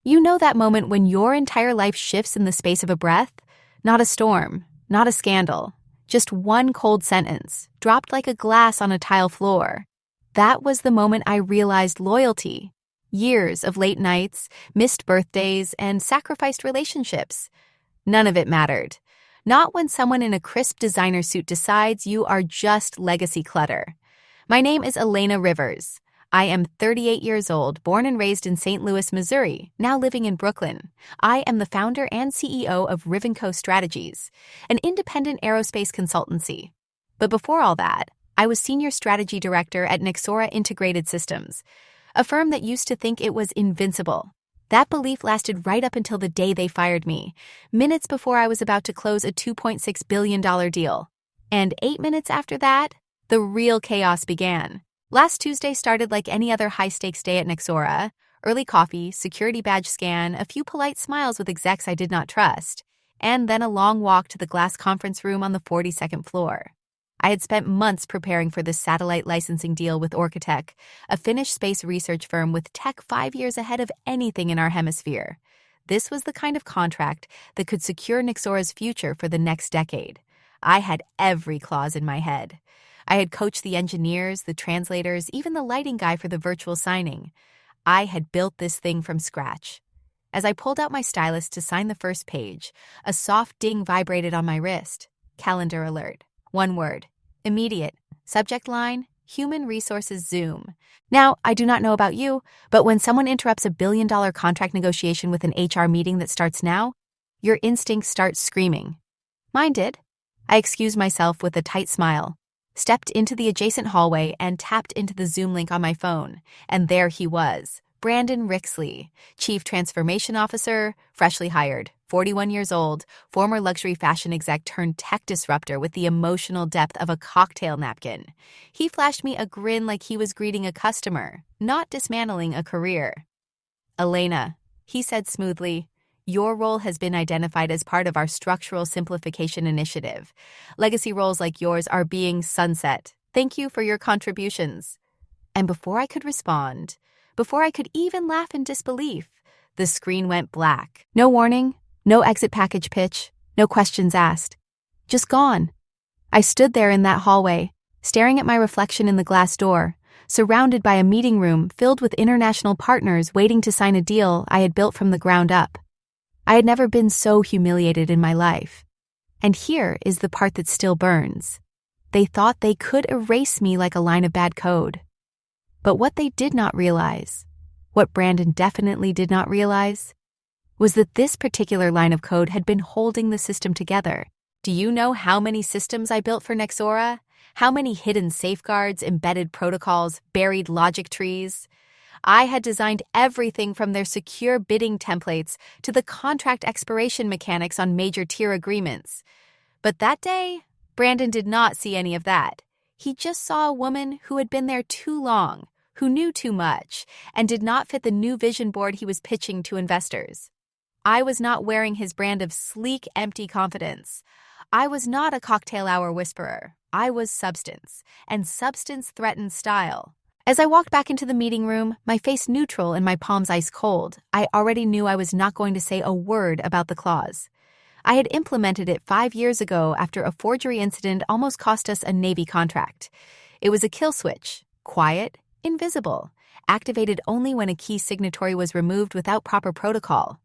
You know that moment when your entire life shifts in the space of a breath? Not a storm, not a scandal, just one cold sentence, dropped like a glass on a tile floor. That was the moment I realized loyalty. Years of late nights, missed birthdays, and sacrificed relationships. None of it mattered. Not when someone in a crisp designer suit decides you are just legacy clutter. My name is Elena Rivers. I am 38 years old, born and raised in St. Louis, Missouri, now living in Brooklyn. I am the founder and CEO of Rivenco Strategies, an independent aerospace consultancy. But before all that, I was senior strategy director at Nexora Integrated Systems, a firm that used to think it was invincible. That belief lasted right up until the day they fired me, minutes before I was about to close a $2.6 billion deal. And 8 minutes after that, the real chaos began. Last Tuesday started like any other high-stakes day at Nexora. Early coffee, security badge scan, a few polite smiles with execs I did not trust, and then a long walk to the glass conference room on the 42nd floor. I had spent months preparing for this satellite licensing deal with Orcatech, a Finnish space research firm with tech 5 years ahead of anything in our hemisphere. This was the kind of contract that could secure Nexora's future for the next decade. I had every clause in my head. I had coached the engineers, the translators, even the lighting guy for the virtual signing. I had built this thing from scratch. As I pulled out my stylus to sign the first page, a soft ding vibrated on my wrist. Calendar alert. One word. Immediate. Subject line, Human Resources Zoom. Now, I do not know about you, but when someone interrupts a billion-dollar contract negotiation with an HR meeting that starts now, your instincts start screaming. Mine did. I excused myself with a tight smile, stepped into the adjacent hallway and tapped into the Zoom link on my phone, and there he was, Brandon Rixley, Chief Transformation Officer, freshly hired, 41 years old, former luxury fashion exec turned tech disruptor with the emotional depth of a cocktail napkin. He flashed me a grin like he was greeting a customer, not dismantling a career. Elena, he said smoothly, your role has been identified as part of our structural simplification initiative. Legacy roles like yours are being sunset. Thank you for your contributions. And before I could respond, before I could even laugh in disbelief, the screen went black. No warning, no exit package pitch, no questions asked. Just gone. I stood there in that hallway, staring at my reflection in the glass door, surrounded by a meeting room filled with international partners waiting to sign a deal I had built from the ground up. I had never been so humiliated in my life. And here is the part that still burns. They thought they could erase me like a line of bad code. But what they did not realize, what Brandon definitely did not realize, was that this particular line of code had been holding the system together. Do you know how many systems I built for Nexora? How many hidden safeguards, embedded protocols, buried logic trees? I had designed everything from their secure bidding templates to the contract expiration mechanics on major tier agreements. But that day, Brandon did not see any of that. He just saw a woman who had been there too long, who knew too much, and did not fit the new vision board he was pitching to investors. I was not wearing his brand of sleek, empty confidence. I was not a cocktail hour whisperer. I was substance, and substance threatened style. As I walked back into the meeting room, my face neutral and my palms ice cold, I already knew I was not going to say a word about the clause. I had implemented it 5 years ago after a forgery incident almost cost us a Navy contract. It was a kill switch, quiet, invisible, activated only when a key signatory was removed without proper protocol.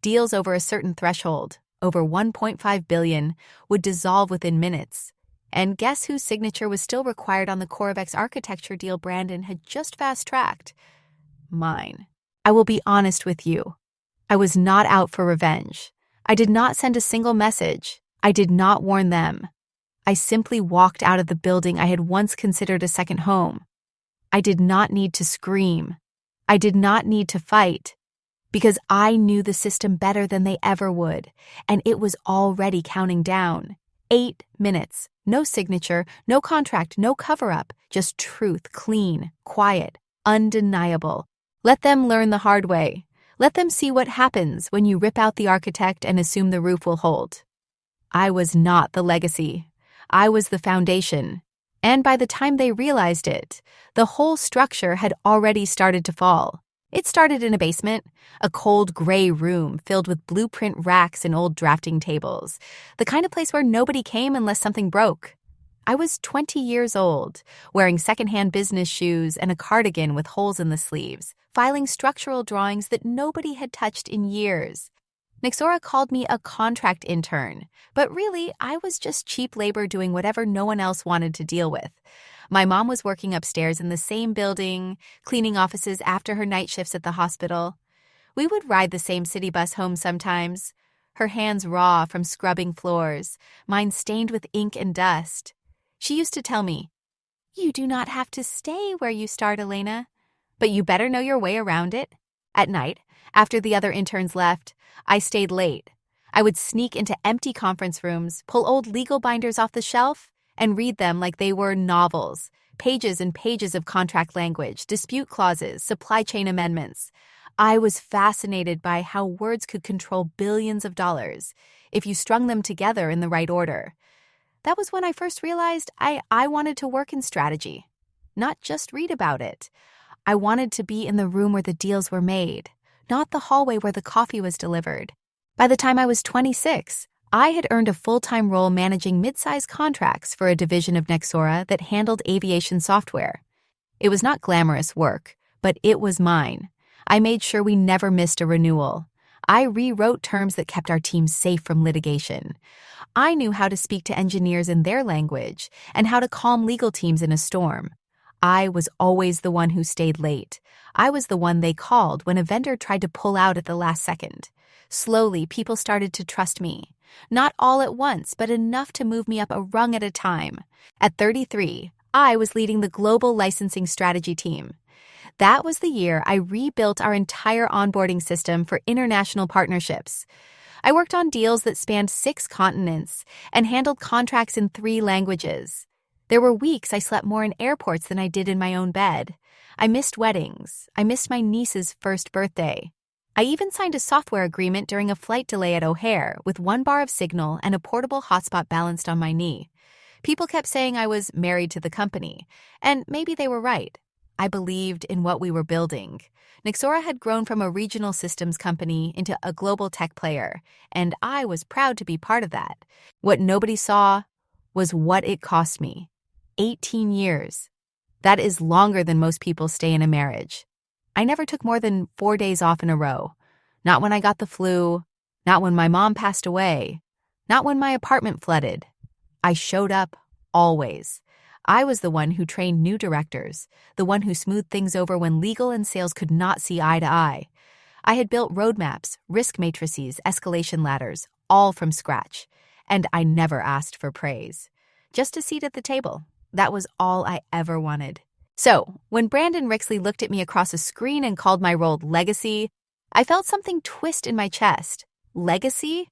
Deals over a certain threshold, over $1.5 billion, would dissolve within minutes. And guess whose signature was still required on the CoreVex architecture deal Brandon had just fast-tracked? Mine. I will be honest with you. I was not out for revenge. I did not send a single message. I did not warn them. I simply walked out of the building I had once considered a second home. I did not need to scream. I did not need to fight. Because I knew the system better than they ever would, and it was already counting down. 8 minutes. No signature, no contract, no cover-up, just truth, clean, quiet, undeniable. Let them learn the hard way. Let them see what happens when you rip out the architect and assume the roof will hold. I was not the legacy. I was the foundation. And by the time they realized it, the whole structure had already started to fall. It started in a basement, a cold gray room filled with blueprint racks and old drafting tables, the kind of place where nobody came unless something broke. I was 20 years old, wearing secondhand business shoes and a cardigan with holes in the sleeves, filing structural drawings that nobody had touched in years. Nexora called me a contract intern, but really, I was just cheap labor doing whatever no one else wanted to deal with. My mom was working upstairs in the same building, cleaning offices after her night shifts at the hospital. We would ride the same city bus home sometimes, her hands raw from scrubbing floors, mine stained with ink and dust. She used to tell me, "You do not have to stay where you start, Elena, but you better know your way around it." At night, after the other interns left, I stayed late. I would sneak into empty conference rooms, pull old legal binders off the shelf, and read them like they were novels, pages and pages of contract language, dispute clauses, supply chain amendments. I was fascinated by how words could control billions of dollars if you strung them together in the right order. That was when I first realized I wanted to work in strategy, not just read about it. I wanted to be in the room where the deals were made, not the hallway where the coffee was delivered. By the time I was 26, I had earned a full-time role managing mid-sized contracts for a division of Nexora that handled aviation software. It was not glamorous work, but it was mine. I made sure we never missed a renewal. I rewrote terms that kept our team safe from litigation. I knew how to speak to engineers in their language and how to calm legal teams in a storm. I was always the one who stayed late. I was the one they called when a vendor tried to pull out at the last second. Slowly, people started to trust me. Not all at once, but enough to move me up a rung at a time. At 33, I was leading the global licensing strategy team. That was the year I rebuilt our entire onboarding system for international partnerships. I worked on deals that spanned 6 continents and handled contracts in 3 languages. There were weeks I slept more in airports than I did in my own bed. I missed weddings. I missed my niece's first birthday. I even signed a software agreement during a flight delay at O'Hare with 1 bar of signal and a portable hotspot balanced on my knee. People kept saying I was married to the company, and maybe they were right. I believed in what we were building. Nexora had grown from a regional systems company into a global tech player, and I was proud to be part of that. What nobody saw was what it cost me. 18 years. That is longer than most people stay in a marriage. I never took more than 4 days off in a row. Not when I got the flu, not when my mom passed away, not when my apartment flooded. I showed up always. I was the one who trained new directors, the one who smoothed things over when legal and sales could not see eye to eye. I had built roadmaps, risk matrices, escalation ladders, all from scratch. And I never asked for praise. Just a seat at the table. That was all I ever wanted. So, when Brandon Rixley looked at me across a screen and called my role Legacy, I felt something twist in my chest. Legacy?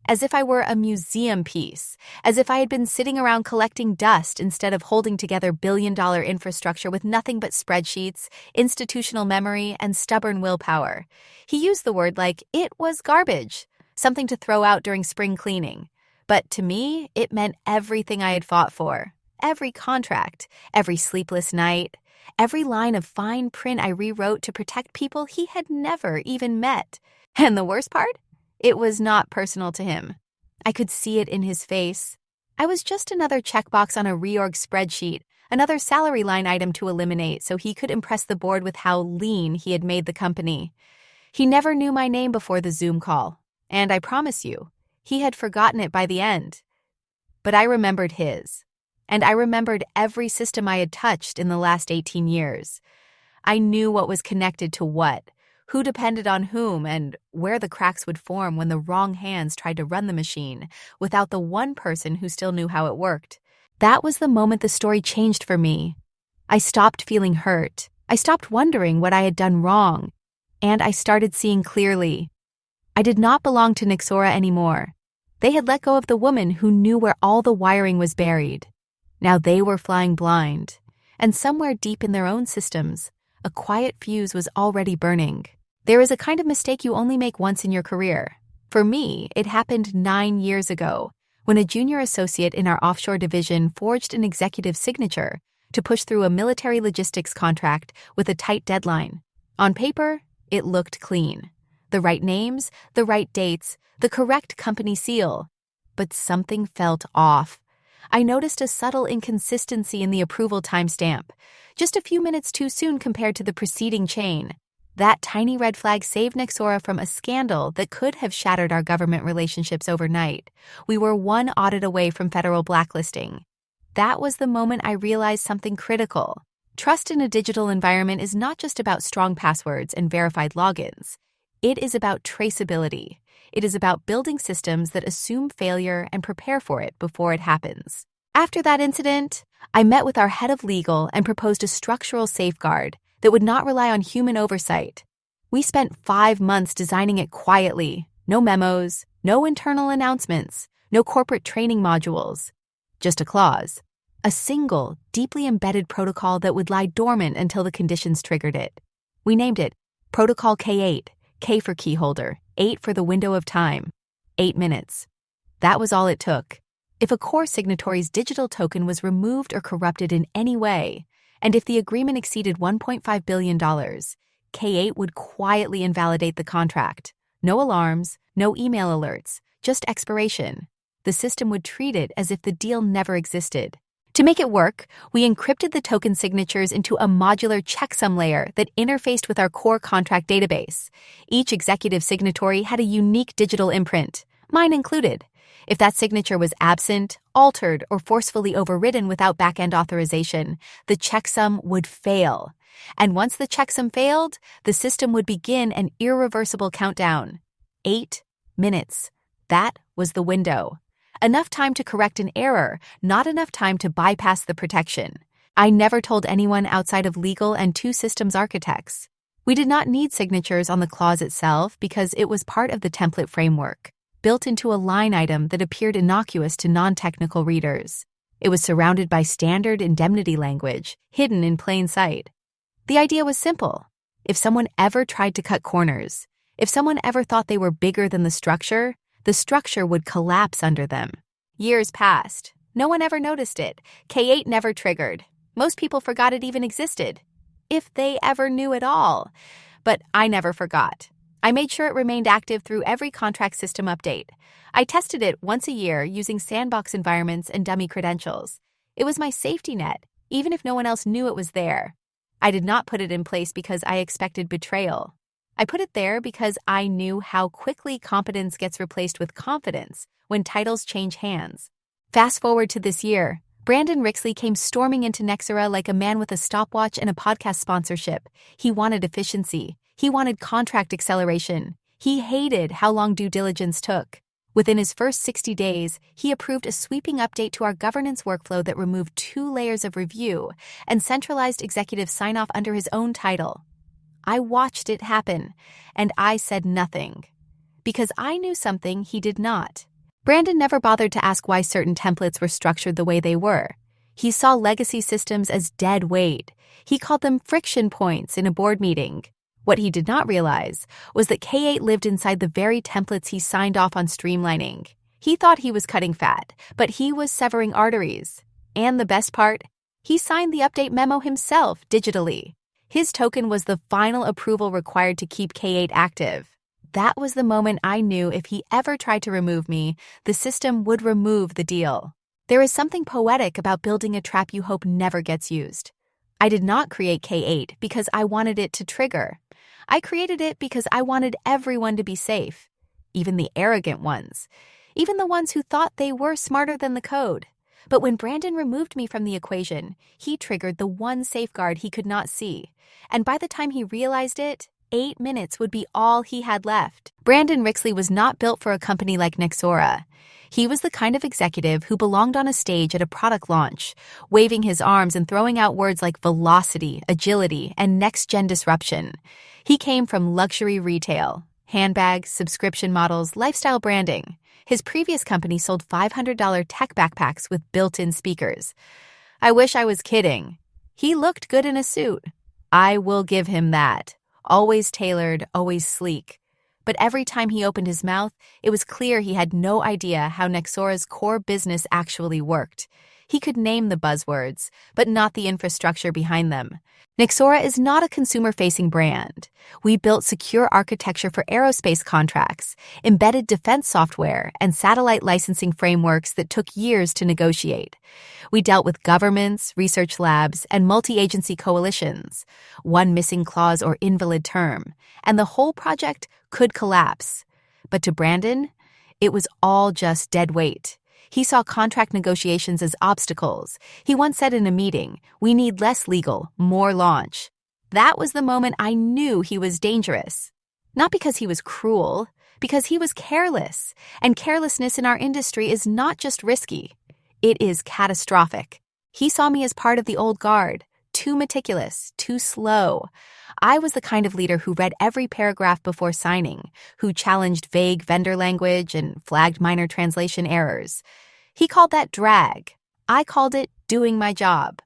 As if I were a museum piece, as if I had been sitting around collecting dust instead of holding together billion-dollar infrastructure with nothing but spreadsheets, institutional memory, and stubborn willpower. He used the word like it was garbage, something to throw out during spring cleaning. But to me, it meant everything I had fought for. Every contract, every sleepless night, every line of fine print I rewrote to protect people he had never even met. And the worst part? It was not personal to him. I could see it in his face. I was just another checkbox on a reorg spreadsheet, another salary line item to eliminate so he could impress the board with how lean he had made the company. He never knew my name before the Zoom call, and I promise you, he had forgotten it by the end. But I remembered his. And I remembered every system I had touched in the last 18 years. I knew what was connected to what, who depended on whom, and where the cracks would form when the wrong hands tried to run the machine without the one person who still knew how it worked. That was the moment the story changed for me. I stopped feeling hurt. I stopped wondering what I had done wrong. And I started seeing clearly. I did not belong to Nexora anymore. They had let go of the woman who knew where all the wiring was buried. Now they were flying blind, and somewhere deep in their own systems, a quiet fuse was already burning. There is a kind of mistake you only make once in your career. For me, it happened 9 years ago, when a junior associate in our offshore division forged an executive signature to push through a military logistics contract with a tight deadline. On paper, it looked clean. The right names, the right dates, the correct company seal. But something felt off. I noticed a subtle inconsistency in the approval timestamp, just a few minutes too soon compared to the preceding chain. That tiny red flag saved Nexora from a scandal that could have shattered our government relationships overnight. We were one audit away from federal blacklisting. That was the moment I realized something critical. Trust in a digital environment is not just about strong passwords and verified logins. It is about traceability. It is about building systems that assume failure and prepare for it before it happens. After that incident, I met with our head of legal and proposed a structural safeguard that would not rely on human oversight. We spent 5 months designing it quietly. No memos, no internal announcements, no corporate training modules. Just a clause. A single, deeply embedded protocol that would lie dormant until the conditions triggered it. We named it Protocol K8, K for keyholder, 8 for the window of time. 8 minutes. That was all it took. If a core signatory's digital token was removed or corrupted in any way, and if the agreement exceeded $1.5 billion, K8 would quietly invalidate the contract. No alarms, no email alerts, just expiration. The system would treat it as if the deal never existed. To make it work, we encrypted the token signatures into a modular checksum layer that interfaced with our core contract database. Each executive signatory had a unique digital imprint, mine included. If that signature was absent, altered, or forcefully overridden without back-end authorization, the checksum would fail. And once the checksum failed, the system would begin an irreversible countdown. 8 minutes. That was the window. Enough time to correct an error, not enough time to bypass the protection. I never told anyone outside of legal and 2 systems architects. We did not need signatures on the clause itself because it was part of the template framework, built into a line item that appeared innocuous to non-technical readers. It was surrounded by standard indemnity language, hidden in plain sight. The idea was simple. If someone ever tried to cut corners, if someone ever thought they were bigger than the structure would collapse under them. Years passed. No one ever noticed it. K8 never triggered. Most people forgot it even existed. If they ever knew at all. But I never forgot. I made sure it remained active through every contract system update. I tested it once a year using sandbox environments and dummy credentials. It was my safety net, even if no one else knew it was there. I did not put it in place because I expected betrayal. I put it there because I knew how quickly competence gets replaced with confidence when titles change hands. Fast forward to this year, Brandon Rixley came storming into Nexora like a man with a stopwatch and a podcast sponsorship. He wanted efficiency. He wanted contract acceleration. He hated how long due diligence took. Within his first 60 days, he approved a sweeping update to our governance workflow that removed 2 layers of review and centralized executive sign-off under his own title. I watched it happen, and I said nothing. Because I knew something he did not. Brandon never bothered to ask why certain templates were structured the way they were. He saw legacy systems as dead weight. He called them friction points in a board meeting. What he did not realize was that K8 lived inside the very templates he signed off on streamlining. He thought he was cutting fat, but he was severing arteries. And the best part, he signed the update memo himself digitally. His token was the final approval required to keep K8 active. That was the moment I knew if he ever tried to remove me, the system would remove the deal. There is something poetic about building a trap you hope never gets used. I did not create K8 because I wanted it to trigger. I created it because I wanted everyone to be safe, even the arrogant ones, even the ones who thought they were smarter than the code. But when Brandon removed me from the equation, he triggered the one safeguard he could not see. And by the time he realized it, 8 minutes would be all he had left. Brandon Rixley was not built for a company like Nexora. He was the kind of executive who belonged on a stage at a product launch, waving his arms and throwing out words like velocity, agility, and next-gen disruption. He came from luxury retail, handbags, subscription models, lifestyle branding. His previous company sold $500 tech backpacks with built-in speakers. I wish I was kidding. He looked good in a suit. I will give him that. Always tailored, always sleek. But every time he opened his mouth, it was clear he had no idea how Nexora's core business actually worked. He could name the buzzwords, but not the infrastructure behind them. Nexora is not a consumer-facing brand. We built secure architecture for aerospace contracts, embedded defense software, and satellite licensing frameworks that took years to negotiate. We dealt with governments, research labs, and multi-agency coalitions. One missing clause or invalid term, and the whole project could collapse. But to Brandon, it was all just dead weight. He saw contract negotiations as obstacles. He once said in a meeting, "We need less legal, more launch." That was the moment I knew he was dangerous. Not because he was cruel, because he was careless. And carelessness in our industry is not just risky. It is catastrophic. He saw me as part of the old guard, too meticulous, too slow. I was the kind of leader who read every paragraph before signing, who challenged vague vendor language and flagged minor translation errors. He called that drag. I called it doing my job.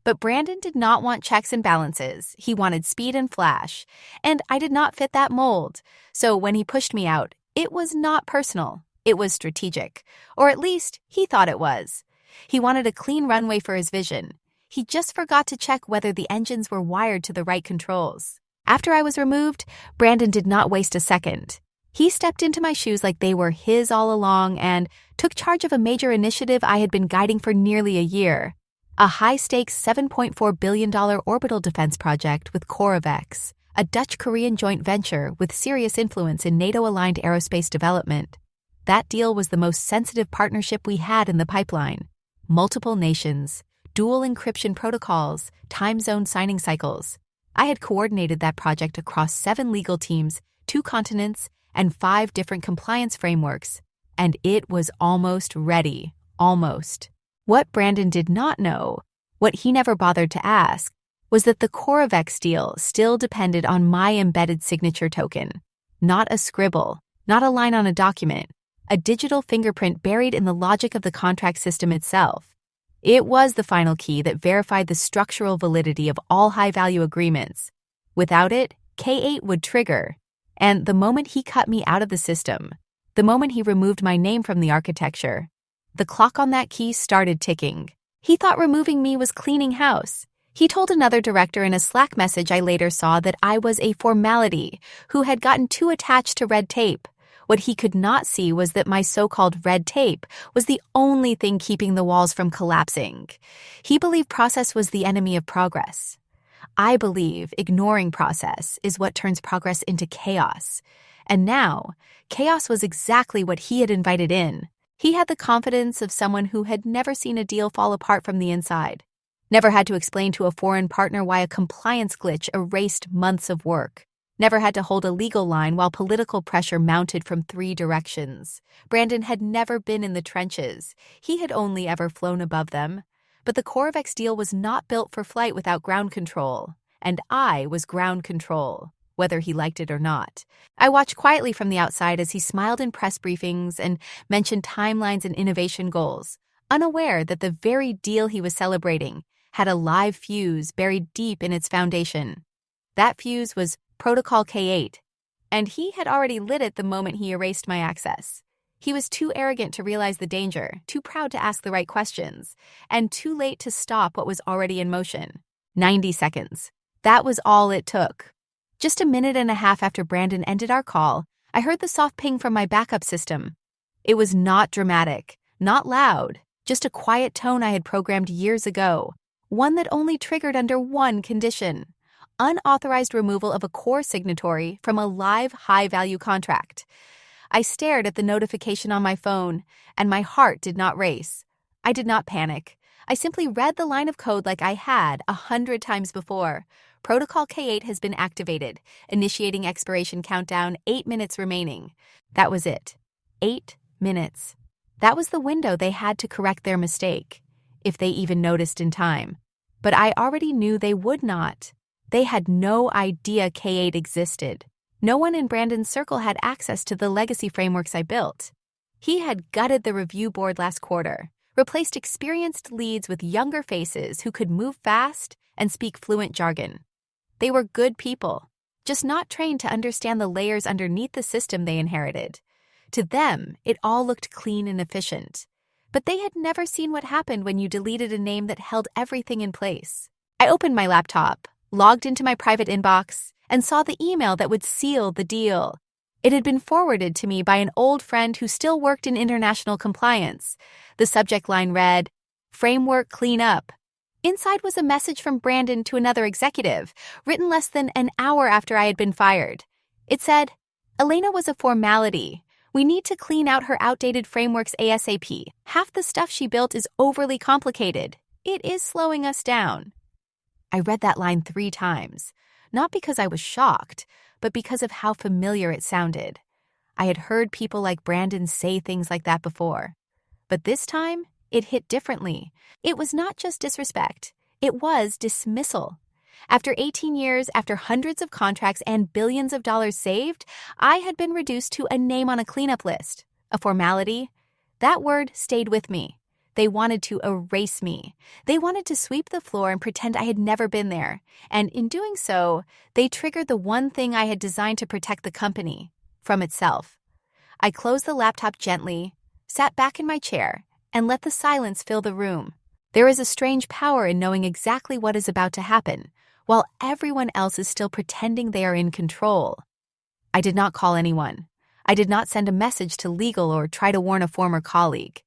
But Brandon did not want checks and balances. He wanted speed and flash. And I did not fit that mold. So when he pushed me out, it was not personal. It was strategic. Or at least, he thought it was. He wanted a clean runway for his vision. He just forgot to check whether the engines were wired to the right controls. After I was removed, Brandon did not waste a second. He stepped into my shoes like they were his all along and took charge of a major initiative I had been guiding for nearly a year. A high-stakes $7.4 billion orbital defense project with CoreVex, a Dutch-Korean joint venture with serious influence in NATO-aligned aerospace development. That deal was the most sensitive partnership we had in the pipeline. Multiple nations, dual encryption protocols, time zone signing cycles. I had coordinated that project across 7 legal teams, 2 continents, and 5 different compliance frameworks. And it was almost ready. Almost. What Brandon did not know, what he never bothered to ask, was that the CoreVex deal still depended on my embedded signature token. Not a scribble, not a line on a document, a digital fingerprint buried in the logic of the contract system itself. It was the final key that verified the structural validity of all high-value agreements. Without it, K8 would trigger. And the moment he cut me out of the system, the moment he removed my name from the architecture, the clock on that key started ticking. He thought removing me was cleaning house. He told another director in a Slack message I later saw that I was a formality who had gotten too attached to red tape. What he could not see was that my so-called red tape was the only thing keeping the walls from collapsing. He believed process was the enemy of progress. I believe ignoring process is what turns progress into chaos. And now, chaos was exactly what he had invited in. He had the confidence of someone who had never seen a deal fall apart from the inside, never had to explain to a foreign partner why a compliance glitch erased months of work, never had to hold a legal line while political pressure mounted from 3 directions. Brandon had never been in the trenches. He had only ever flown above them. But the CoreVex deal was not built for flight without ground control, and I was ground control, whether he liked it or not. I watched quietly from the outside as he smiled in press briefings and mentioned timelines and innovation goals, unaware that the very deal he was celebrating had a live fuse buried deep in its foundation. That fuse was Protocol K8, and he had already lit it the moment he erased my access. He was too arrogant to realize the danger, too proud to ask the right questions, and too late to stop what was already in motion. 90 seconds. That was all it took. Just a minute and a half after Brandon ended our call, I heard the soft ping from my backup system. It was not dramatic, not loud, just a quiet tone I had programmed years ago, one that only triggered under one condition: unauthorized removal of a core signatory from a live high-value contract. I stared at the notification on my phone, and my heart did not race. I did not panic. I simply read the line of code like I had 100 times before. Protocol K8 has been activated, initiating expiration countdown, 8 minutes remaining. That was it. 8 minutes. That was the window they had to correct their mistake, if they even noticed in time. But I already knew they would not. They had no idea K8 existed. No one in Brandon's circle had access to the legacy frameworks I built. He had gutted the review board last quarter, replaced experienced leads with younger faces who could move fast and speak fluent jargon. They were good people, just not trained to understand the layers underneath the system they inherited. To them, it all looked clean and efficient. but they had never seen what happened when you deleted a name that held everything in place. I opened my laptop, logged into my private inbox, and saw the email that would seal the deal. It had been forwarded to me by an old friend who still worked in international compliance. The subject line read, "Framework Cleanup." Inside was a message from Brandon to another executive, written less than an hour after I had been fired. It said, "Elena was a formality. We need to clean out her outdated frameworks ASAP. Half the stuff she built is overly complicated. It is slowing us down." I read that line 3 times, not because I was shocked, but because of how familiar it sounded. I had heard people like Brandon say things like that before. But this time, it hit differently. It was not just disrespect. It was dismissal. After 18 years, after hundreds of contracts and billions of dollars saved, I had been reduced to a name on a cleanup list, a formality. That word stayed with me. They wanted to erase me. They wanted to sweep the floor and pretend I had never been there. And in doing so, they triggered the one thing I had designed to protect the company from itself. I closed the laptop gently, sat back in my chair, and let the silence fill the room. There is a strange power in knowing exactly what is about to happen, while everyone else is still pretending they are in control. I did not call anyone. I did not send a message to legal or try to warn a former colleague.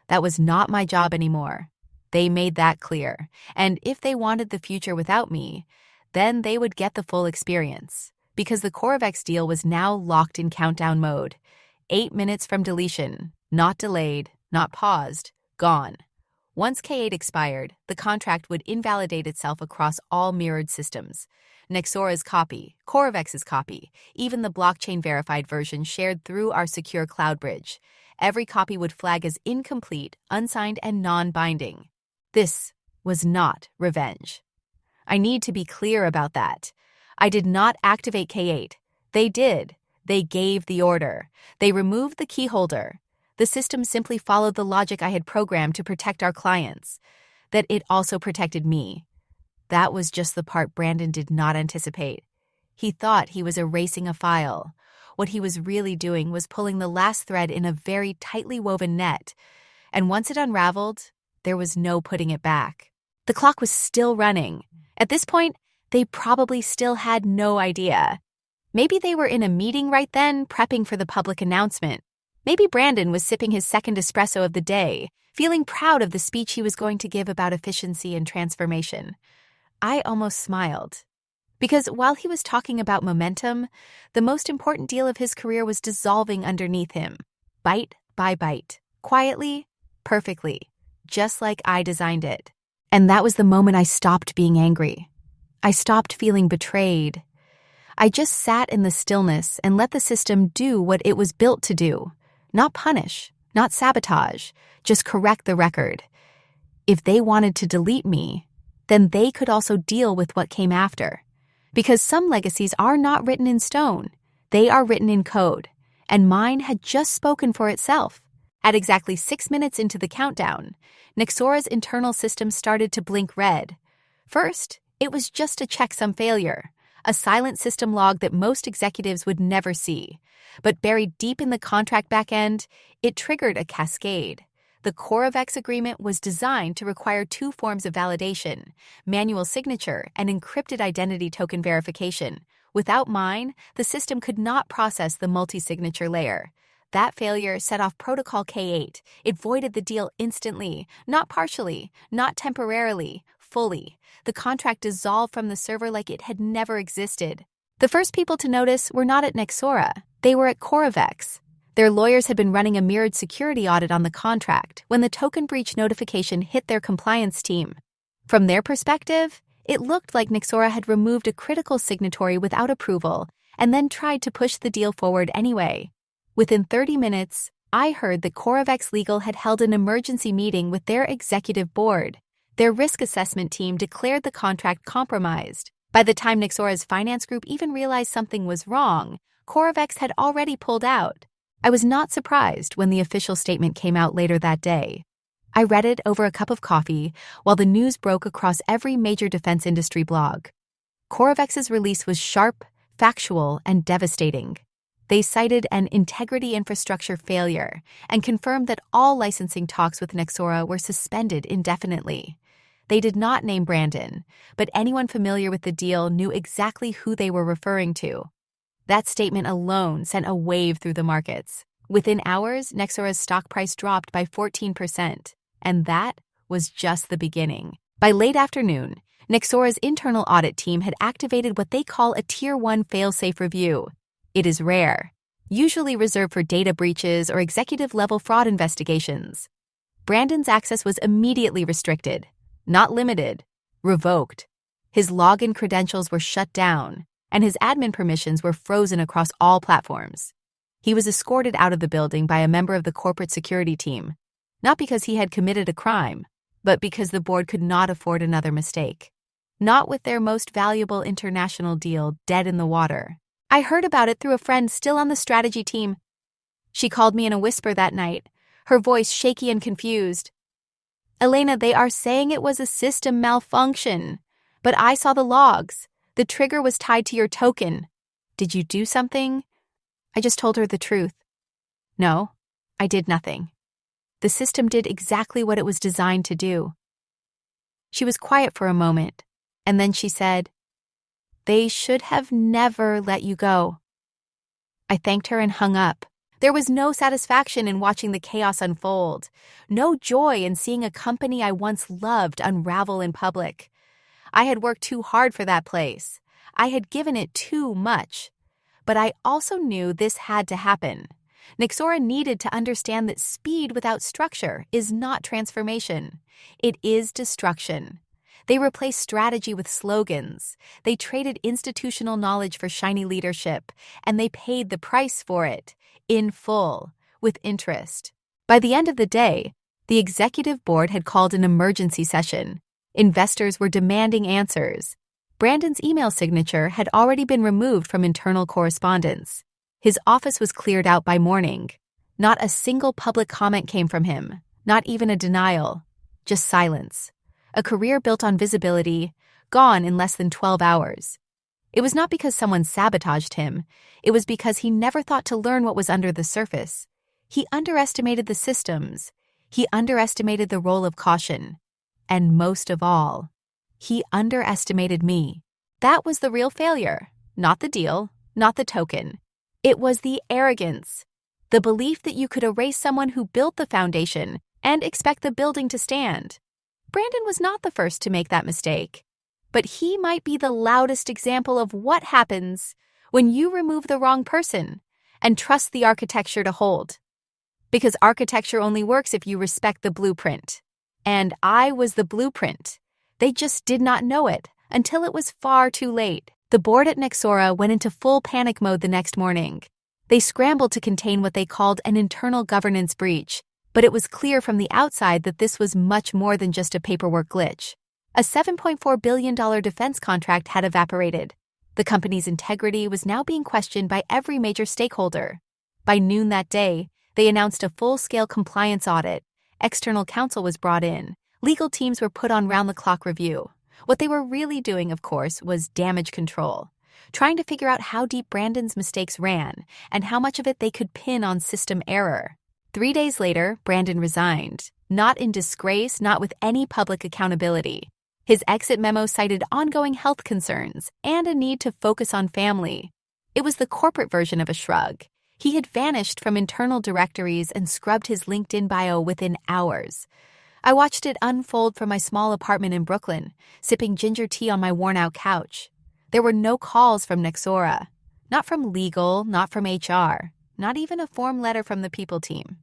That was not my job anymore. They made that clear, and if they wanted the future without me, then they would get the full experience, because the CoreVex deal was now locked in countdown mode. 8 minutes from deletion, not delayed, not paused, gone. Once K8 expired, the contract would invalidate itself across all mirrored systems. Nexora's copy, CoreVex's copy, even the blockchain-verified version shared through our secure cloud bridge. Every copy would flag as incomplete, unsigned, and non-binding. This was not revenge. I need to be clear about that. I did not activate K8. They did. They gave the order. They removed the key holder. The system simply followed the logic I had programmed to protect our clients. That it also protected me. That was just the part Brandon did not anticipate. He thought he was erasing a file. What he was really doing was pulling the last thread in a very tightly woven net. And once it unraveled, there was no putting it back. The clock was still running. At this point, they probably still had no idea. Maybe they were in a meeting right then, prepping for the public announcement. Maybe Brandon was sipping his second espresso of the day, feeling proud of the speech he was going to give about efficiency and transformation. I almost smiled. Because while he was talking about momentum, the most important deal of his career was dissolving underneath him, bite by bite, quietly, perfectly, just like I designed it. And that was the moment I stopped being angry. I stopped feeling betrayed. I just sat in the stillness and let the system do what it was built to do. Not punish, not sabotage, just correct the record. If they wanted to delete me, then they could also deal with what came after. Because some legacies are not written in stone. They are written in code. And mine had just spoken for itself. At exactly 6 minutes into the countdown, Nexora's internal system started to blink red. First, it was just a checksum failure, a silent system log that most executives would never see. But buried deep in the contract backend, it triggered a cascade. The CoreVex agreement was designed to require 2 forms of validation, manual signature and encrypted identity token verification. Without mine, the system could not process the multi-signature layer. That failure set off Protocol K8. It voided the deal instantly, not partially, not temporarily, fully. The contract dissolved from the server like it had never existed. The first people to notice were not at Nexora. They were at CoreVex. Their lawyers had been running a mirrored security audit on the contract when the token breach notification hit their compliance team. From their perspective, it looked like Nexora had removed a critical signatory without approval and then tried to push the deal forward anyway. Within 30 minutes, I heard that CoreVex Legal had held an emergency meeting with their executive board. Their risk assessment team declared the contract compromised. By the time Nexora's finance group even realized something was wrong, CoreVex had already pulled out. I was not surprised when the official statement came out later that day. I read it over a cup of coffee while the news broke across every major defense industry blog. CoreVex's release was sharp, factual, and devastating. They cited an integrity infrastructure failure and confirmed that all licensing talks with Nexora were suspended indefinitely. They did not name Brandon, but anyone familiar with the deal knew exactly who they were referring to. That statement alone sent a wave through the markets. Within hours, Nexora's stock price dropped by 14%, and that was just the beginning. By late afternoon, Nexora's internal audit team had activated what they call a Tier 1 fail-safe review. It is rare, usually reserved for data breaches or executive-level fraud investigations. Brandon's access was immediately restricted, not limited, revoked. His login credentials were shut down, and his admin permissions were frozen across all platforms. He was escorted out of the building by a member of the corporate security team, not because he had committed a crime, but because the board could not afford another mistake. Not with their most valuable international deal dead in the water. I heard about it through a friend still on the strategy team. She called me in a whisper that night, her voice shaky and confused. Elena, they are saying it was a system malfunction, but I saw the logs. The trigger was tied to your token. Did you do something? I just told her the truth. No, I did nothing. The system did exactly what it was designed to do. She was quiet for a moment, and then she said, "They should have never let you go." I thanked her and hung up. There was no satisfaction in watching the chaos unfold, no joy in seeing a company I once loved unravel in public. I had worked too hard for that place. I had given it too much. But I also knew this had to happen. Nexora needed to understand that speed without structure is not transformation. It is destruction. They replaced strategy with slogans. They traded institutional knowledge for shiny leadership, and they paid the price for it, in full, with interest. By the end of the day, the executive board had called an emergency session. Investors were demanding answers. Brandon's email signature had already been removed from internal correspondence. His office was cleared out by morning. Not a single public comment came from him, not even a denial, just silence. A career built on visibility, gone in less than 12 hours. It was not because someone sabotaged him. It was because he never thought to learn what was under the surface. He underestimated the systems. He underestimated the role of caution. And most of all, he underestimated me. That was the real failure, not the deal, not the token. It was the arrogance, the belief that you could erase someone who built the foundation and expect the building to stand. Brandon was not the first to make that mistake, but he might be the loudest example of what happens when you remove the wrong person and trust the architecture to hold. Because architecture only works if you respect the blueprint. And I was the blueprint. They just did not know it until it was far too late. The board at Nexora went into full panic mode the next morning. They scrambled to contain what they called an internal governance breach, but it was clear from the outside that this was much more than just a paperwork glitch. A $7.4 billion defense contract had evaporated. The company's integrity was now being questioned by every major stakeholder. By noon that day, they announced a full-scale compliance audit. External counsel was brought in. Legal teams were put on round-the-clock review. What they were really doing, of course, was damage control, trying to figure out how deep Brandon's mistakes ran and how much of it they could pin on system error. 3 days later, Brandon resigned, not in disgrace, not with any public accountability. His exit memo cited ongoing health concerns and a need to focus on family. It was the corporate version of a shrug. He had vanished from internal directories and scrubbed his LinkedIn bio within hours. I watched it unfold from my small apartment in Brooklyn, sipping ginger tea on my worn-out couch. There were no calls from Nexora, not from legal, not from HR, not even a form letter from the people team.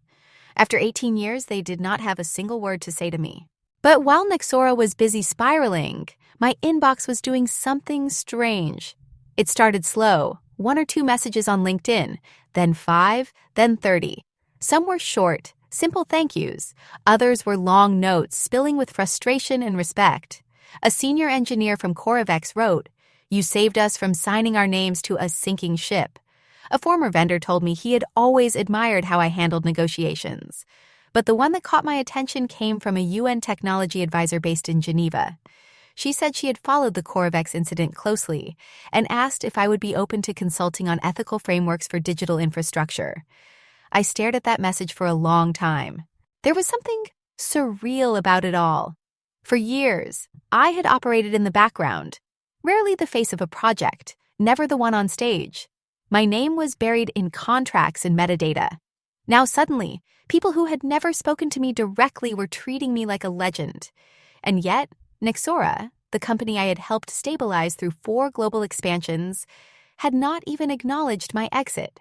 After 18 years, they did not have a single word to say to me. But while Nexora was busy spiraling, my inbox was doing something strange. It started slow, 1 or 2 messages on LinkedIn, then 5, then 30. Some were short, simple thank yous. Others were long notes spilling with frustration and respect. A senior engineer from Coravex wrote, "You saved us from signing our names to a sinking ship." A former vendor told me he had always admired how I handled negotiations. But the one that caught my attention came from a UN technology advisor based in Geneva. She said she had followed the CoreVex incident closely and asked if I would be open to consulting on ethical frameworks for digital infrastructure. I stared at that message for a long time. There was something surreal about it all. For years, I had operated in the background, rarely the face of a project, never the one on stage. My name was buried in contracts and metadata. Now suddenly, people who had never spoken to me directly were treating me like a legend. And yet, Nexora, the company I had helped stabilize through 4 global expansions, had not even acknowledged my exit.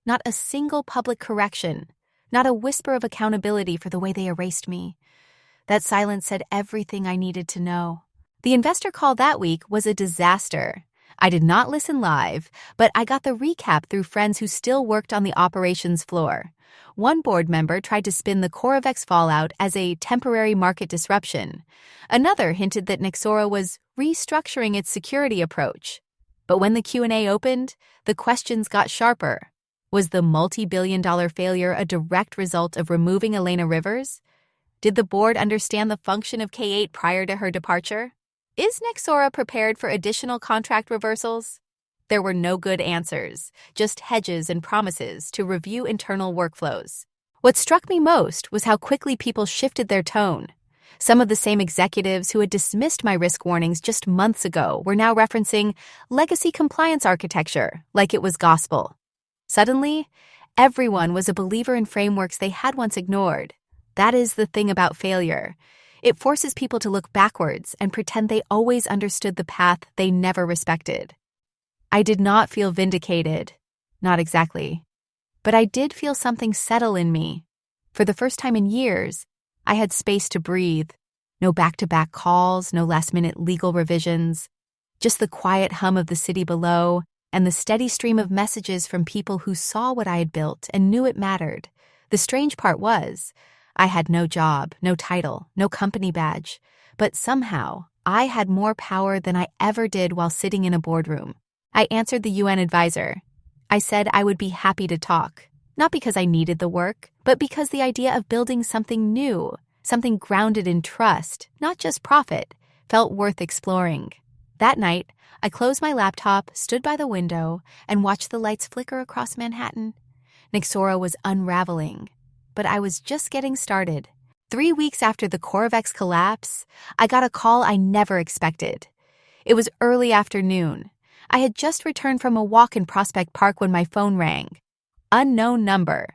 Not a single public correction, not a whisper of accountability for the way they erased me. That silence said everything I needed to know. The investor call that week was a disaster. I did not listen live, but I got the recap through friends who still worked on the operations floor. One board member tried to spin the CoreVex fallout as a temporary market disruption. Another hinted that Nexora was restructuring its security approach. But when the Q&A opened, the questions got sharper. Was the multi-billion-dollar failure a direct result of removing Elena Rivers? Did the board understand the function of K8 prior to her departure? Is Nexora prepared for additional contract reversals? There were no good answers, just hedges and promises to review internal workflows. What struck me most was how quickly people shifted their tone. Some of the same executives who had dismissed my risk warnings just months ago were now referencing legacy compliance architecture like it was gospel. Suddenly, everyone was a believer in frameworks they had once ignored. That is the thing about failure. It forces people to look backwards and pretend they always understood the path they never respected. I did not feel vindicated. Not exactly. But I did feel something settle in me. For the first time in years, I had space to breathe. No back-to-back calls, no last-minute legal revisions. Just the quiet hum of the city below and the steady stream of messages from people who saw what I had built and knew it mattered. The strange part was, I had no job, no title, no company badge, but somehow I had more power than I ever did while sitting in a boardroom. I answered the UN advisor. I said I would be happy to talk, not because I needed the work, but because the idea of building something new, something grounded in trust, not just profit, felt worth exploring. That night, I closed my laptop, stood by the window, and watched the lights flicker across Manhattan. Nexora was unraveling, but I was just getting started. 3 weeks after the CoreVex collapse, I got a call I never expected. It was early afternoon. I had just returned from a walk in Prospect Park when my phone rang. Unknown number.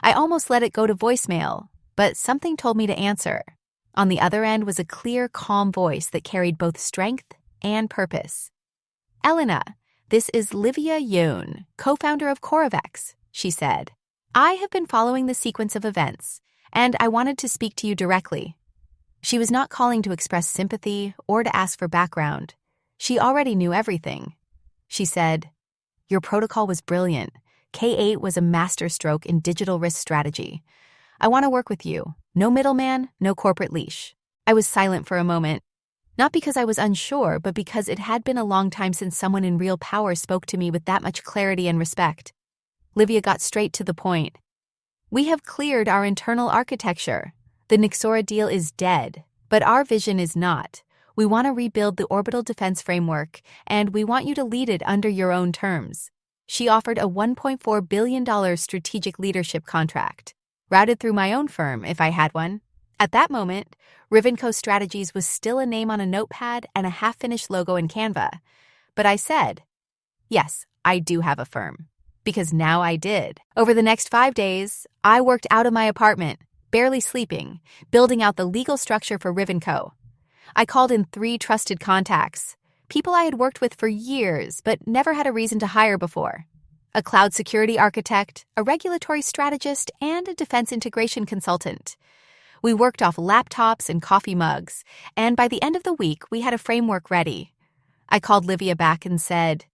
I almost let it go to voicemail, but something told me to answer. On the other end was a clear, calm voice that carried both strength and purpose. Elena, this is Livia Yoon, co-founder of CoreVex, she said. I have been following the sequence of events, and I wanted to speak to you directly. She was not calling to express sympathy or to ask for background. She already knew everything. She said, "Your protocol was brilliant. K8 was a masterstroke in digital risk strategy. I want to work with you. No middleman, no corporate leash." I was silent for a moment, not because I was unsure, but because it had been a long time since someone in real power spoke to me with that much clarity and respect. Livia got straight to the point. "We have cleared our internal architecture. The Nexora deal is dead, but our vision is not. We want to rebuild the orbital defense framework, and we want you to lead it under your own terms." She offered a $1.4 billion strategic leadership contract, routed through my own firm if I had one. At that moment, Rivenco Strategies was still a name on a notepad and a half-finished logo in Canva. But I said, yes, I do have a firm. Because now I did. Over the next 5 days, I worked out of my apartment, barely sleeping, building out the legal structure for Rivenco. I called in 3 trusted contacts, people I had worked with for years but never had a reason to hire before. A cloud security architect, a regulatory strategist, and a defense integration consultant. We worked off laptops and coffee mugs, and by the end of the week, we had a framework ready. I called Livia back and said,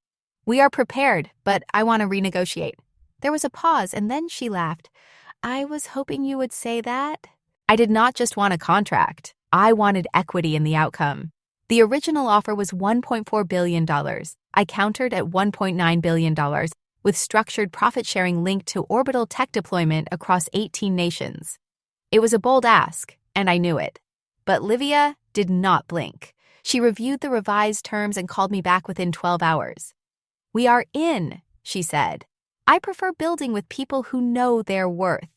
"We are prepared, but I want to renegotiate." There was a pause, and then she laughed. "I was hoping you would say that." I did not just want a contract. I wanted equity in the outcome. The original offer was $1.4 billion. I countered at $1.9 billion, with structured profit-sharing linked to orbital tech deployment across 18 nations. It was a bold ask, and I knew it. But Livia did not blink. She reviewed the revised terms and called me back within 12 hours. "We are in," she said. "I prefer building with people who know their worth."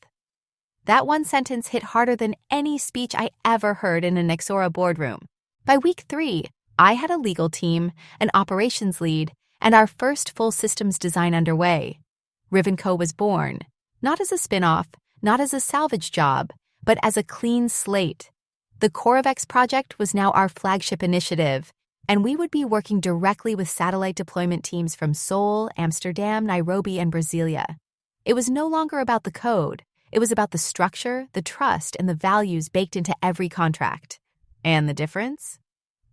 That one sentence hit harder than any speech I ever heard in a Nexora boardroom. By week 3, I had a legal team, an operations lead, and our first full systems design underway. Riven Co. was born, not as a spin-off, not as a salvage job, but as a clean slate. The CoreVex project was now our flagship initiative, and we would be working directly with satellite deployment teams from Seoul, Amsterdam, Nairobi, and Brasilia. It was no longer about the code. It was about the structure, the trust, and the values baked into every contract. And the difference?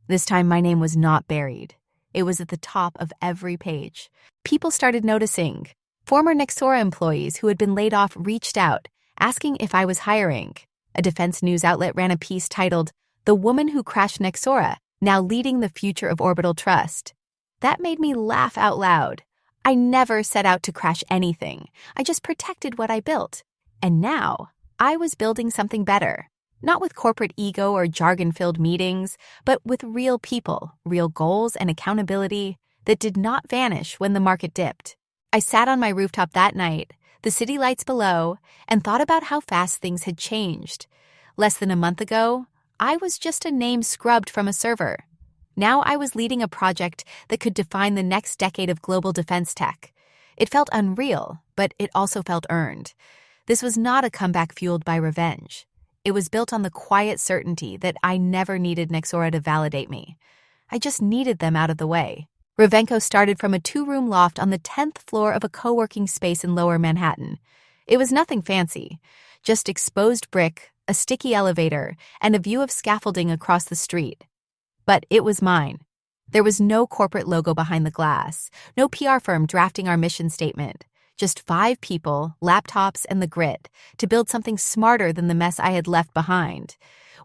This time my name was not buried. It was at the top of every page. People started noticing. Former Nexora employees who had been laid off reached out, asking if I was hiring. A defense news outlet ran a piece titled, "The Woman Who Crashed Nexora, Now Leading the Future of Orbital Trust." That made me laugh out loud. I never set out to crash anything. I just protected what I built. And now, I was building something better. Not with corporate ego or jargon-filled meetings, but with real people, real goals, and accountability that did not vanish when the market dipped. I sat on my rooftop that night, the city lights below, and thought about how fast things had changed. Less than a month ago, I was just a name scrubbed from a server. Now I was leading a project that could define the next decade of global defense tech. It felt unreal, but it also felt earned. This was not a comeback fueled by revenge. It was built on the quiet certainty that I never needed Nexora to validate me. I just needed them out of the way. Rivenco started from a 2-room loft on the 10th floor of a co-working space in Lower Manhattan. It was nothing fancy, just exposed brick, a sticky elevator, and a view of scaffolding across the street. But it was mine. There was no corporate logo behind the glass, no PR firm drafting our mission statement. Just 5 people, laptops, and the grit to build something smarter than the mess I had left behind.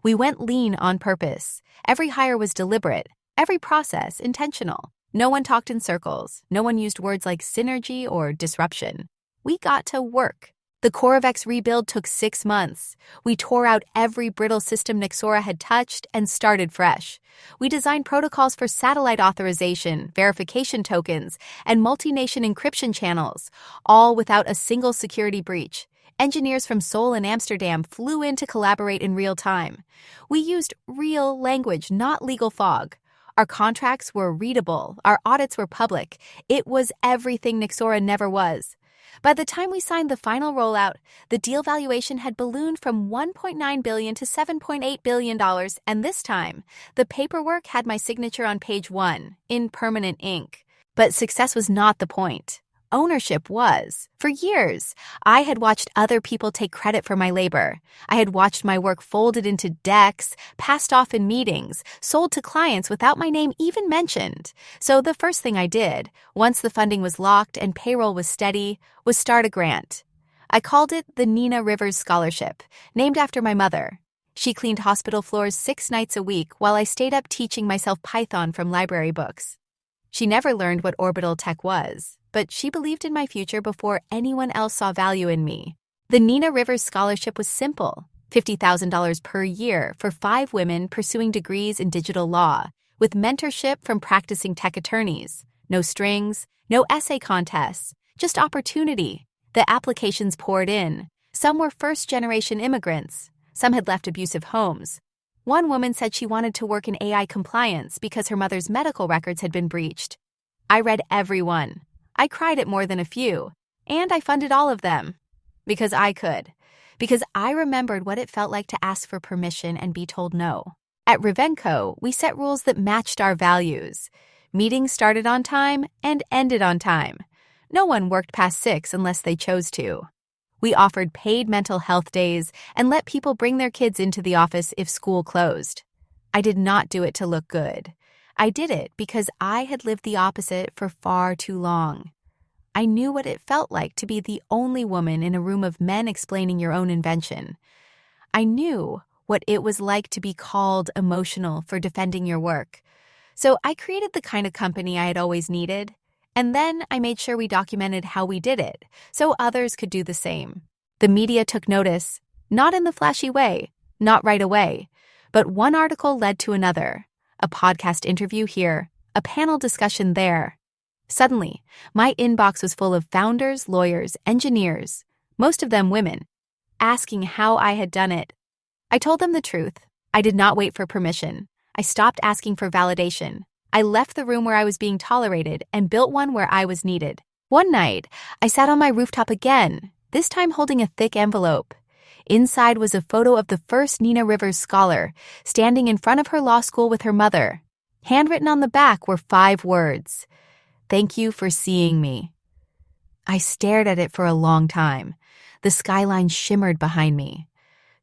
We went lean on purpose. Every hire was deliberate, every process intentional. No one talked in circles. No one used words like synergy or disruption. We got to work. The CoreVex rebuild took 6 months. We tore out every brittle system Nexora had touched and started fresh. We designed protocols for satellite authorization, verification tokens, and multi-nation encryption channels, all without a single security breach. Engineers from Seoul and Amsterdam flew in to collaborate in real time. We used real language, not legal fog. Our contracts were readable. Our audits were public. It was everything Nexora never was. By the time we signed the final rollout, the deal valuation had ballooned from $1.9 billion to $7.8 billion, and this time, the paperwork had my signature on page 1, in permanent ink. But success was not the point. Ownership was. For years, I had watched other people take credit for my labor. I had watched my work folded into decks, passed off in meetings, sold to clients without my name even mentioned. So the first thing I did, once the funding was locked and payroll was steady, was start a grant. I called it the Nina Rivers Scholarship, named after my mother. She cleaned hospital floors 6 nights a week while I stayed up teaching myself Python from library books. She never learned what orbital tech was, but she believed in my future before anyone else saw value in me. The Nina Rivers Scholarship was simple, $50,000 per year for 5 women pursuing degrees in digital law, with mentorship from practicing tech attorneys. No strings, no essay contests, just opportunity. The applications poured in. Some were first-generation immigrants. Some had left abusive homes. One woman said she wanted to work in AI compliance because her mother's medical records had been breached. I read every one. I cried at more than a few, and I funded all of them. Because I could. Because I remembered what it felt like to ask for permission and be told no. At Rivenco, we set rules that matched our values. Meetings started on time and ended on time. No one worked past 6 unless they chose to. We offered paid mental health days and let people bring their kids into the office if school closed. I did not do it to look good. I did it because I had lived the opposite for far too long. I knew what it felt like to be the only woman in a room of men explaining your own invention. I knew what it was like to be called emotional for defending your work. So I created the kind of company I had always needed. And then I made sure we documented how we did it, so others could do the same. The media took notice, not in the flashy way, not right away, but one article led to another. a podcast interview here, a panel discussion there. Suddenly, my inbox was full of founders, lawyers, engineers, most of them women, asking how I had done it. I told them the truth. I did not wait for permission. I stopped asking for validation. I left the room where I was being tolerated and built one where I was needed. One night, I sat on my rooftop again, this time holding a thick envelope. Inside was a photo of the first Nina Rivers scholar, standing in front of her law school with her mother. Handwritten on the back were 5 words. "Thank you for seeing me." I stared at it for a long time. The skyline shimmered behind me.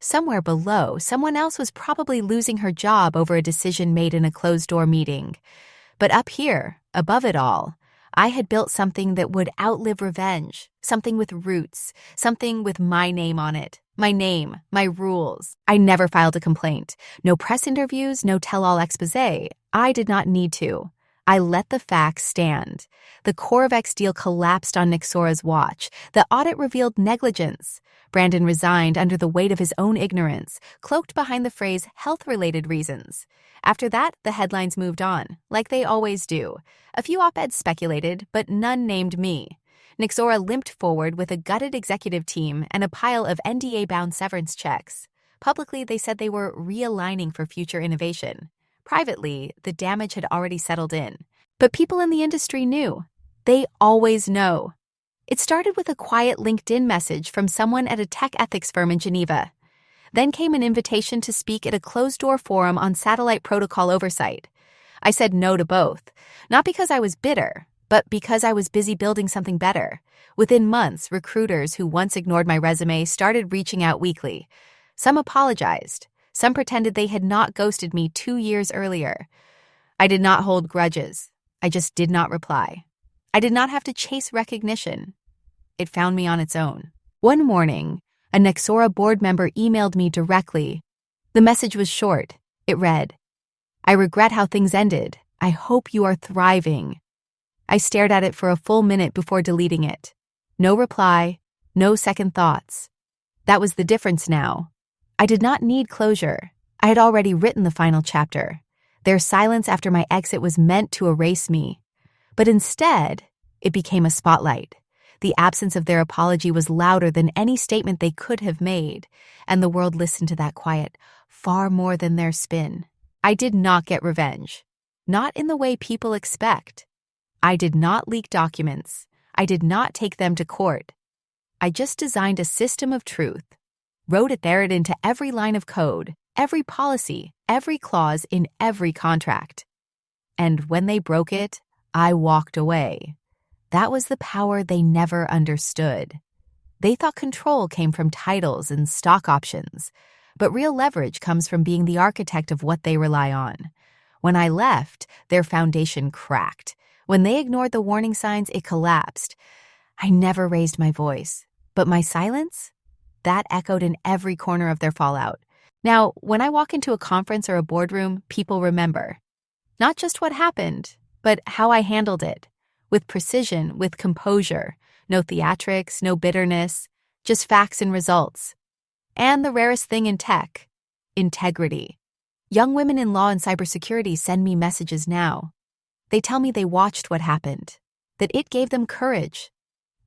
Somewhere below, someone else was probably losing her job over a decision made in a closed-door meeting. But up here, above it all, I had built something that would outlive revenge, something with roots, something with my name on it, my name, my rules. I never filed a complaint. No press interviews, no tell-all expose. I did not need to. I let the facts stand. The CoreVex deal collapsed on Nexora's watch. The audit revealed negligence. Brandon resigned under the weight of his own ignorance, cloaked behind the phrase health-related reasons. After that, the headlines moved on, like they always do. A few op-eds speculated, but none named me. Nexora limped forward with a gutted executive team and a pile of NDA-bound severance checks. Publicly, they said they were realigning for future innovation. Privately, the damage had already settled in. But people in the industry knew. They always know. It started with a quiet LinkedIn message from someone at a tech ethics firm in Geneva. Then came an invitation to speak at a closed-door forum on satellite protocol oversight. I said no to both, not because I was bitter, but because I was busy building something better. Within months, recruiters who once ignored my resume started reaching out weekly. Some apologized. Some pretended they had not ghosted me 2 years earlier. I did not hold grudges. I just did not reply. I did not have to chase recognition. It found me on its own. One morning, a Nexora board member emailed me directly. The message was short. It read, "I regret how things ended. I hope you are thriving." I stared at it for a full minute before deleting it. No reply, no second thoughts. That was the difference now. I did not need closure. I had already written the final chapter. Their silence after my exit was meant to erase me. But instead, it became a spotlight. The absence of their apology was louder than any statement they could have made, and the world listened to that quiet far more than their spin. I did not get revenge. Not in the way people expect. I did not leak documents. I did not take them to court. I just designed a system of truth. Wrote it there into every line of code, every policy, every clause in every contract. And when they broke it, I walked away. That was the power they never understood. They thought control came from titles and stock options, but real leverage comes from being the architect of what they rely on. When I left, their foundation cracked. When they ignored the warning signs, it collapsed. I never raised my voice, but my silence? That echoed in every corner of their fallout. Now, when I walk into a conference or a boardroom, people remember. Not just what happened, but how I handled it. With precision, with composure. No theatrics, no bitterness, just facts and results. And the rarest thing in tech, integrity. Young women in law and cybersecurity send me messages now. They tell me they watched what happened, that it gave them courage.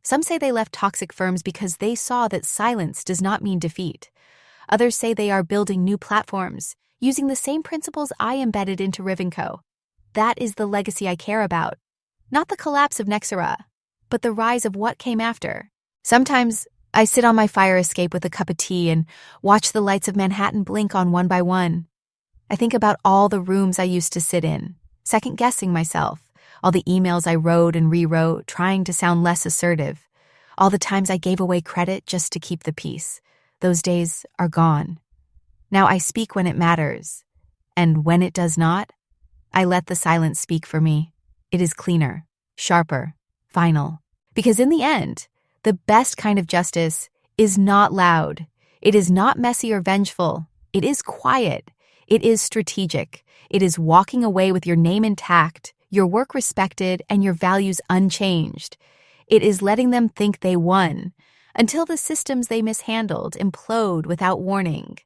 Some say they left toxic firms because they saw that silence does not mean defeat. Others say they are building new platforms, using the same principles I embedded into Rivenco. That is the legacy I care about. Not the collapse of Nexora, but the rise of what came after. Sometimes I sit on my fire escape with a cup of tea and watch the lights of Manhattan blink on one by one. I think about all the rooms I used to sit in, second-guessing myself. All the emails I wrote and rewrote, trying to sound less assertive. All the times I gave away credit just to keep the peace. Those days are gone. Now I speak when it matters. And when it does not, I let the silence speak for me. It is cleaner, sharper, final. Because in the end, the best kind of justice is not loud. It is not messy or vengeful. It is quiet. It is strategic. It is walking away with your name intact, your work respected, and your values unchanged. It is letting them think they won, until the systems they mishandled implode without warning,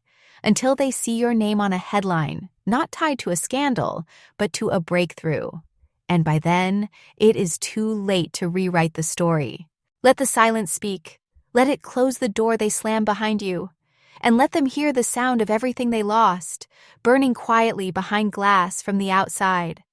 until they see your name on a headline, not tied to a scandal, but to a breakthrough. And by then, it is too late to rewrite the story. Let the silence speak. Let it close the door they slam behind you. And let them hear the sound of everything they lost, burning quietly behind glass from the outside.